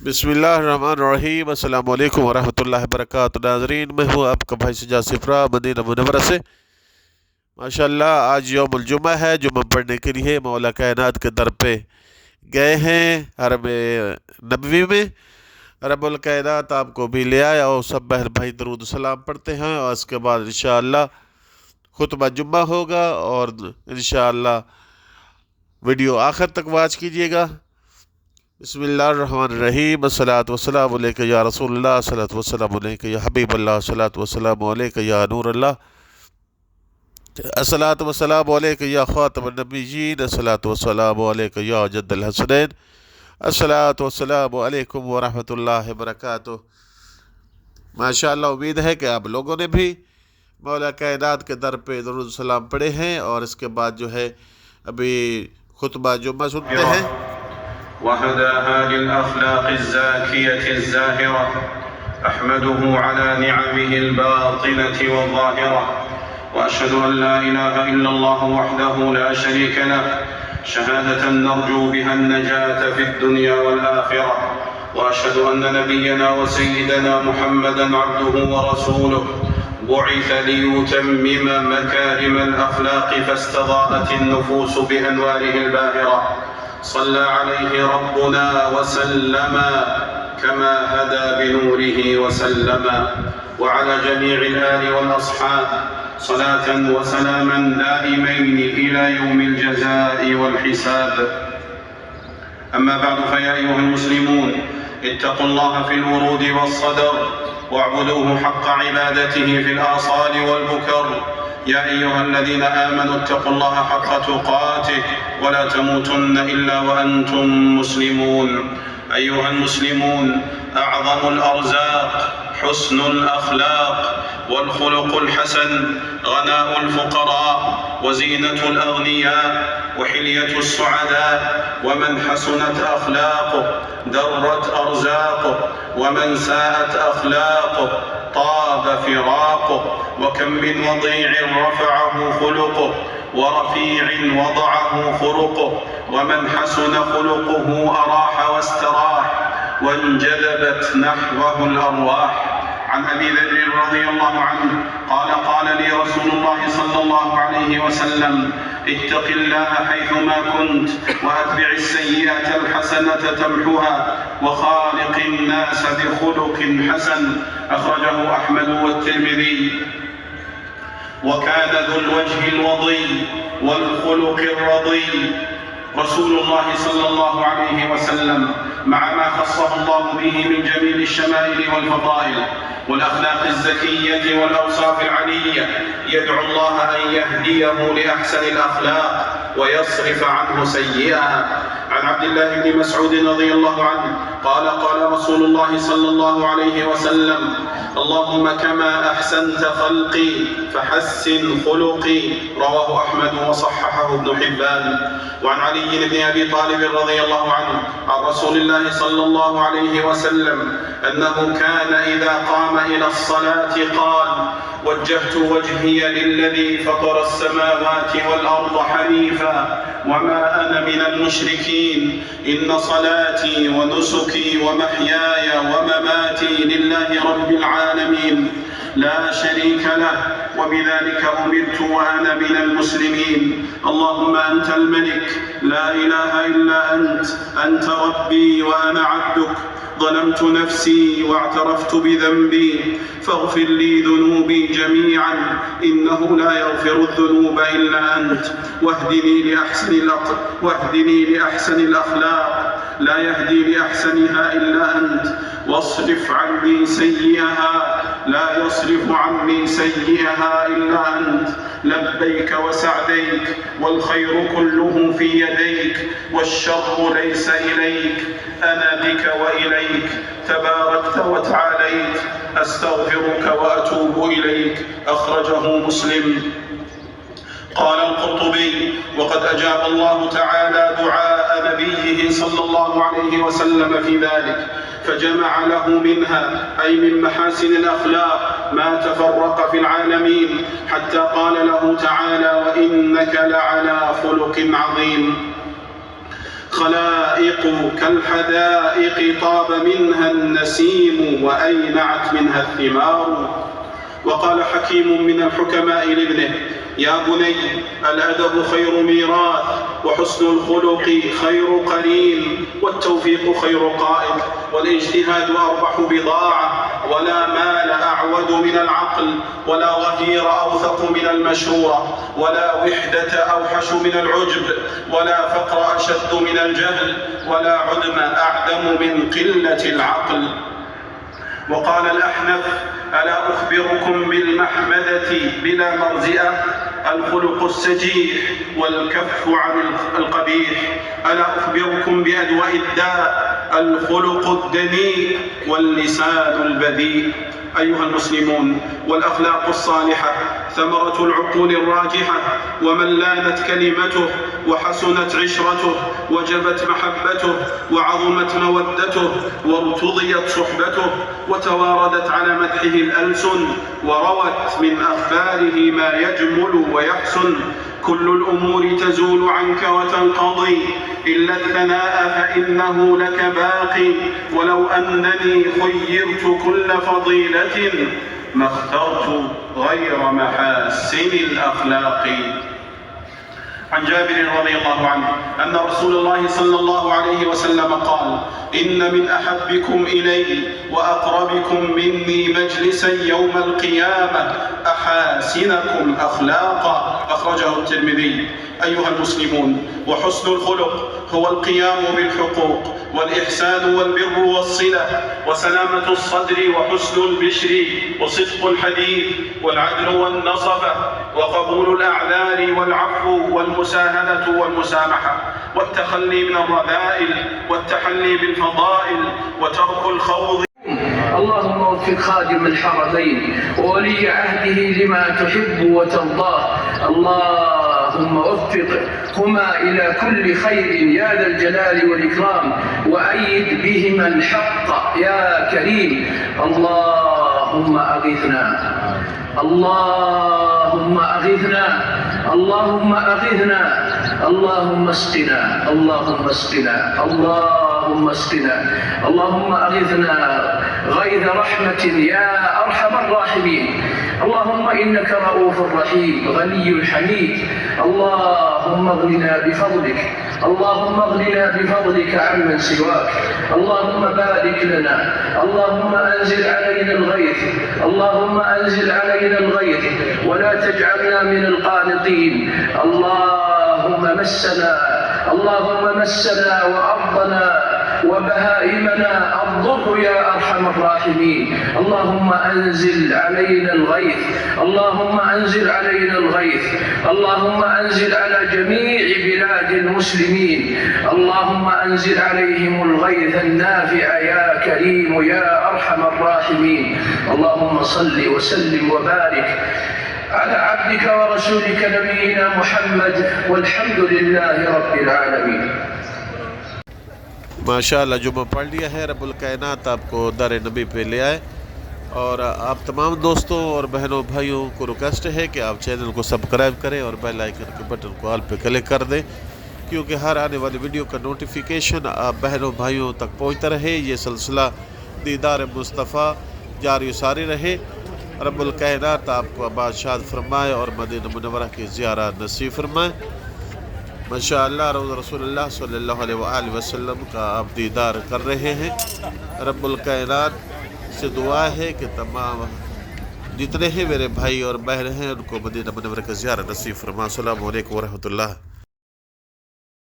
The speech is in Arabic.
बिस्मिल्लाहिर्रहमानिर्रहीम अस्सलाम वालेकुम वरहमतुल्लाहि वबरकातुहू। नाज़रीन, मैं हूँ आपका भाई सजाद सिफरा मदीना मुनव्वरा से। माशाअल्लाह आज यौमुल जुमा है। जुमा पढ़ने के लिए मौला कायनात के दर पे गए हैं हरम नबवी में। रब्बुल कायनात आपको भी ले आया और सब बहन भाई दरूद सलाम पढ़ते हैं और उसके बाद इंशाअल्लाह खुतबा जुम्मा होगा और इंशाअल्लाह वीडियो आखिर तक वॉच कीजिएगा। बिस्मिल्लाहिर्रहमानिर्रहीम। अस्सलातु वस्सलामु अलैका या रसूलल्लाह, अस्सलातु वस्सलामु अलैका या हबीबल्लाह, अस्सलातु वस्सलामु अलैका या नूरल्लाह, अस्सलातु वस्सलामु अलैका या खातमुन नबिय्यीन, अस्सलातु वस्सलामु अलैका या जद्दल हसनैन, अस्सलातु वस्सलामु अलैकुम व रहमतुल्लाहि व बरकातुहू। माशाअल्लाह, उम्मीद है कि आप लोगों ने भी मौला कायनात के दर पे दरूद सलाम पढ़े हैं और इसके बाद जो है अभी खुतबा जुम्मा सुनते हैं। وهداها للأخلاق الزاكية الزاهرة أحمده على نعمه الباطنة والظاهرة وأشهد أن لا إله إلا الله وحده لا شريك له شهادة نرجو بها النجاة في الدنيا والآخرة وأشهد أن نبينا وسيدنا محمدا عبده ورسوله بعث ليتمم مكارم الأخلاق فاستضاءت النفوس بأنواره الباهرة صلى عليه ربنا وسلم كما هدى بنوره وسلم وعلى جميع الآل والأصحاب صلاة وسلاما دائمين إلى يوم الجزاء والحساب. أما بعد، فيا أيها المسلمون اتقوا الله في الورود والصدر واعبدوه حق عبادته في الآصال والبكر. يا أيها الذين آمنوا اتقوا الله حق تقاته ولا تموتن إلا وأنتم مسلمون. أيها المسلمون، أعظم الأرزاق حسن الأخلاق والخلق الحسن، غناء الفقراء وزينة الأغنياء وحلية السعداء. ومن حسنت أخلاقه درت أرزاقه ومن ساءت أخلاقه طاب فراقه. وكم من وضيع رفعه خلقه ورفيع وضعه خلقه. ومن حسن خلقه أراح واستراح وانجذبت نحوه الأرواح. عن أبي ذر رضي الله عنه قال لي رسول الله صلى الله عليه وسلم: اتق الله حيثما كنت وأتبع السيئة الحسنة تمحها وخالق الناس بخلق حسن. أخرجه أحمد والترمذي. وكان ذو الوجه الوضي والخلق الرضي رسول الله صلى الله عليه وسلم، مع ما خصه الله به من جميل الشمائل والفضائل والأخلاق الزكية والأوصاف العلية، يدعو الله أن يهديه لأحسن الأخلاق ويصرف عنه سيئها. عن عبد الله بن مسعود رضي الله عنه قال رسول الله صلى الله عليه وسلم: اللهم كما أحسنت خلقي فحسن خلقي. رواه أحمد وصححه ابن حبان. وعن علي بن أبي طالب رضي الله عنه عن رسول الله صلى الله عليه وسلم أنه كان إذا قام إلى الصلاة قال: وجهت وجهي للذي فطر السماوات والأرض حنيفا وما أنا من المشركين. إن صلاتي ونسكي ومحياي ومماتي لله رب العالمين لا شريك له وبذلك أمرت وأنا من المسلمين. اللهم أنت الملك لا إله إلا أنت ربي وأنا عبدك. ظلمت نفسي واعترفت بذنبي فاغفر لي ذنوبي جميعا إنه لا يغفر الذنوب إلا أنت. واهدني لأحسن الأخلاق لا يهدي لأحسنها إلا أنت. واصرف عني سيئها لا يصرف عني سيئها إلا أنت. لبيك وسعديك والخير كله في يديك والشر ليس إليك. أنا بك وإليك تباركت وتعاليت. أستغفرك وأتوب إليك. أخرجه مسلم. قال القرطبي: وقد أجاب الله تعالى دعاء نبيه صلى الله عليه وسلم في ذلك فجمع له منها أي من محاسن الأخلاق ما تفرق في العالمين حتى قال له تعالى: وإنك لعلى خلق عظيم. خلائق كالحدائق طاب منها النسيم وأينعت منها الثمار. وقال حكيم من الحكماء لابنه: يا بني، الأدب خير ميراث، وحسن الخلق خير قرين، والتوفيق خير قائد، والاجتهاد أربح بضاعة، ولا مال أعود من العقل، ولا ظهير أوثق من المشورة، ولا وحدة أوحش من العجب، ولا فقر أشد من الجهل، ولا عدم أعدم من قلة العقل. وقال الأحنف: ألا أخبركم بالمحمدة بلا مرزئة؟ الخلق السجيح والكف عن القبيح. ألا أخبركم بأدواء الداء؟ الخلق الدنيء واللسان البذيء. أيها المسلمون، والأخلاق الصالحة ثمرة العقول الراجحة، ومن لانت كلمته وحسنت عشرته وجبت محبته وعظمت مودته وارتضيت صحبته وتواردت على مدحه الألسن وروت من أخباره ما يجمل ويحسن. كل الأمور تزول عنك وتنقضي إلا الثناء فإنه لك باقي. ولو أنني خيرت كل فضيلة ما اخترت غير محاسن الأخلاق. عن جابر رضي الله عنه أن رسول الله صلى الله عليه وسلم قال: إن من أحبكم إلي وأقربكم مني مجلسا يوم القيامة أحاسنكم أخلاقا. أخرجه الترمذي. أيها المسلمون، وحسن الخلق هو القيام بالحقوق والإحسان والبر والصلة وسلامة الصدر وحسن البشر وصدق الحديث والعدل والنصفة وقبول الأعذار والعفو والمساهلة والمسامحة والتخلي من الرذائل والتحلي بالفضائل وترك الخوض. اللهم وفق خادم الحرمين وولي عهده لما تحب وترضاه. اللهم وفقهما إلى كل خير يا ذا الجلال والإكرام، وأيد بهما الحق يا كريم. اللهم أغثنا، اللهم أغثنا، اللهم أغثنا، اللهم اسقنا، اللهم اسقنا، اللهم اسقنا، اللهم أغثنا غيث رحمة يا أرحم الراحمين. اللهم إنك رؤوف رحيم غني حميد. اللهم اغننا بفضلك، اللهم اغننا بفضلك عمن سواك. اللهم بارك لنا، اللهم أنزل علينا الغيث، اللهم أنزل علينا الغيث ولا تجعلنا من القانطين. اللهم مسنا، اللهم مسنا وأرضنا وبهائمنا الضر يا أرحم الراحمين. اللهم أنزل علينا الغيث، اللهم أنزل علينا الغيث، اللهم أنزل على جميع بلاد المسلمين. اللهم أنزل عليهم الغيث النافع يا كريم يا أرحم الراحمين. اللهم صل وسلم وبارك على عبدك ورسولك نبينا محمد، والحمد لله رب العالمين. माशाअल्लाह जुम्मा पढ़ लिया है। रब्बुल कायनात आपको दर नबी पे ले आए। और आप तमाम दोस्तों और बहनों भाइयों को रिक्वेस्ट है कि आप चैनल को सब्सक्राइब करें और बेल आइकन के बटन को ऑल पे क्लिक कर दें, क्योंकि हर आने वाली वीडियो का नोटिफिकेशन आप बहनों भाइयों तक पहुंचता रहे। ये सिलसिला दीदार मुस्तफ़ा जारी सारी रहे। रब्बुल कायनात आपको आबाद शाद फरमाए और मदीना मुनव्वरा की ज़ियारत नसीब फरमाए। माशाअल्लाह रोज़ रसूलुल्लाह सल्लल्लाहु अलैहि वसल्लम का आप दीदार कर रहे हैं। रब्बुल कायनात से दुआ है कि तमाम जितने हैं मेरे भाई और बहन हैं उनको मदीना मुनव्वरा की ज़ियारत नसीब फरमाए। अस्सलामु अलैकुम व रहमतुल्लाह।